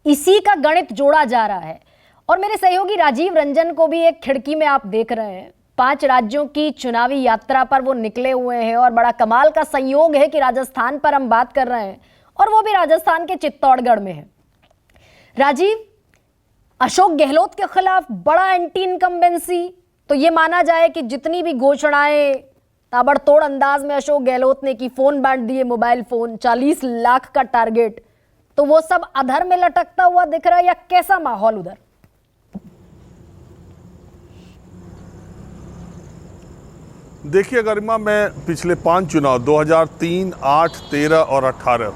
इसी का गणित जोड़ा जा रहा है। और मेरे सहयोगी राजीव रंजन को भी एक खिड़की में आप देख रहे हैं, 5 राज्यों की चुनावी यात्रा पर वो निकले हुए हैं और बड़ा कमाल का संयोग है कि राजस्थान पर हम बात कर रहे हैं और वो भी राजस्थान के चित्तौड़गढ़ में है। राजीव, अशोक गहलोत के खिलाफ बड़ा एंटी इनकम्बेंसी, तो ये माना जाए कि जितनी भी घोषणाएं ताबड़तोड़ अंदाज में अशोक गहलोत ने की, फोन बांट दिए, मोबाइल फोन, 40 लाख का टारगेट, तो वो सब अधर में लटकता हुआ दिख रहा है या कैसा माहौल उधर? देखिए गरिमा, मैं पिछले 5 चुनाव 2003, 8, 13 और 18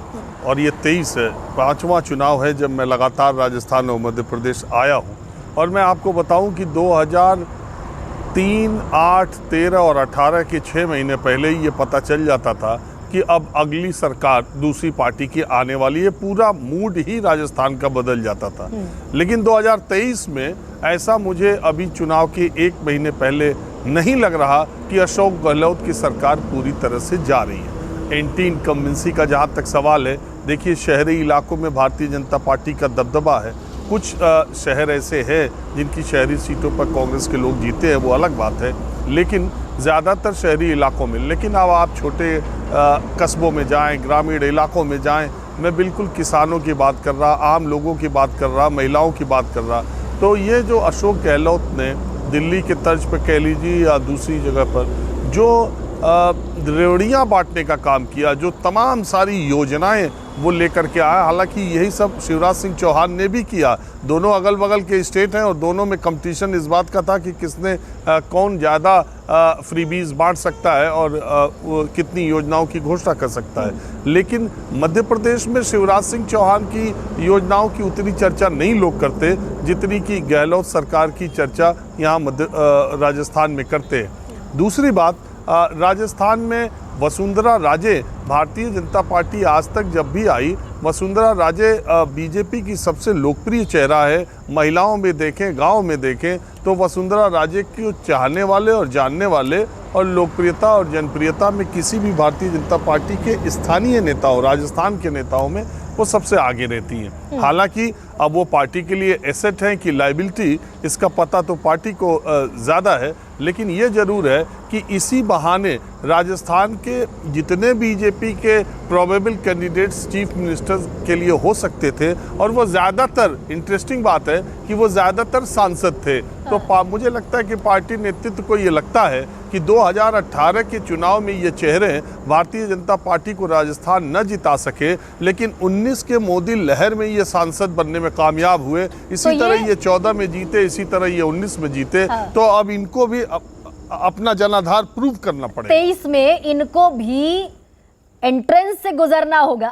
और ये 23 है, 5वां चुनाव है जब मैं लगातार राजस्थान और मध्य प्रदेश आया हूँ। और मैं आपको बताऊं कि 2003, 8, 13 और 18 के 6 महीने पहले ही ये पता चल जाता था कि अब अगली सरकार दूसरी पार्टी की आने वाली है। पूरा मूड ही राजस्थान का बदल जाता था। लेकिन 2023 में ऐसा मुझे अभी चुनाव के 1 महीने पहले नहीं लग रहा कि अशोक गहलोत की सरकार पूरी तरह से जा रही है। एंटी इनकम्बेंसी का जहाँ तक सवाल है, देखिए शहरी इलाकों में भारतीय जनता पार्टी का दबदबा है। कुछ शहर ऐसे हैं जिनकी शहरी सीटों पर कांग्रेस के लोग जीते हैं, वो अलग बात है, लेकिन ज़्यादातर शहरी इलाकों में। लेकिन अब आप छोटे कस्बों में जाएं, ग्रामीण इलाकों में जाएं, मैं बिल्कुल किसानों की बात कर रहा, आम लोगों की बात कर रहा, महिलाओं की बात कर रहा। तो ये जो अशोक गहलोत ने दिल्ली के तर्ज पर कह लीजिए या दूसरी जगह पर जो रेवड़ियाँ बांटने का काम किया, जो तमाम सारी योजनाएं वो लेकर के आया, हालांकि यही सब शिवराज सिंह चौहान ने भी किया। दोनों अगल बगल के स्टेट हैं और दोनों में कंपटीशन इस बात का था कि किसने कौन ज़्यादा फ्रीबीज बांट सकता है और कितनी योजनाओं की घोषणा कर सकता है। लेकिन मध्य प्रदेश में शिवराज सिंह चौहान की योजनाओं की उतनी चर्चा नहीं लोग करते जितनी कि गहलोत सरकार की चर्चा यहाँ राजस्थान में करते हैं। दूसरी बात, राजस्थान में वसुंधरा राजे, भारतीय जनता पार्टी आज तक जब भी आई, वसुंधरा राजे बीजेपी की सबसे लोकप्रिय चेहरा है। महिलाओं में देखें, गांव में देखें, तो वसुंधरा राजे की चाहने वाले और जानने वाले और लोकप्रियता और जनप्रियता में किसी भी भारतीय जनता पार्टी के स्थानीय नेताओं, राजस्थान के नेताओं में वो सबसे आगे रहती हैं। हालांकि अब वो पार्टी के लिए एसेट हैं कि लायबिलिटी, इसका पता तो पार्टी को ज़्यादा है, लेकिन ये ज़रूर है कि इसी बहाने राजस्थान के जितने बीजेपी के प्रोबेबल कैंडिडेट्स चीफ मिनिस्टर के लिए हो सकते थे, और वो ज़्यादातर, इंटरेस्टिंग बात है कि वो ज़्यादातर सांसद थे, तो मुझे लगता है कि पार्टी नेतृत्व को ये लगता है कि 2018 के चुनाव में ये चेहरे भारतीय जनता पार्टी को राजस्थान न जिता सके, लेकिन 19 के मोदी लहर में ये सांसद बनने में कामयाब हुए। इसी तरह ये 14 में जीते, इसी तरह ये 19 में जीते। तो अब इनको भी अपना जनाधार प्रूव करना पड़ेगा। 23 में इनको भी एंट्रेंस से गुजरना होगा।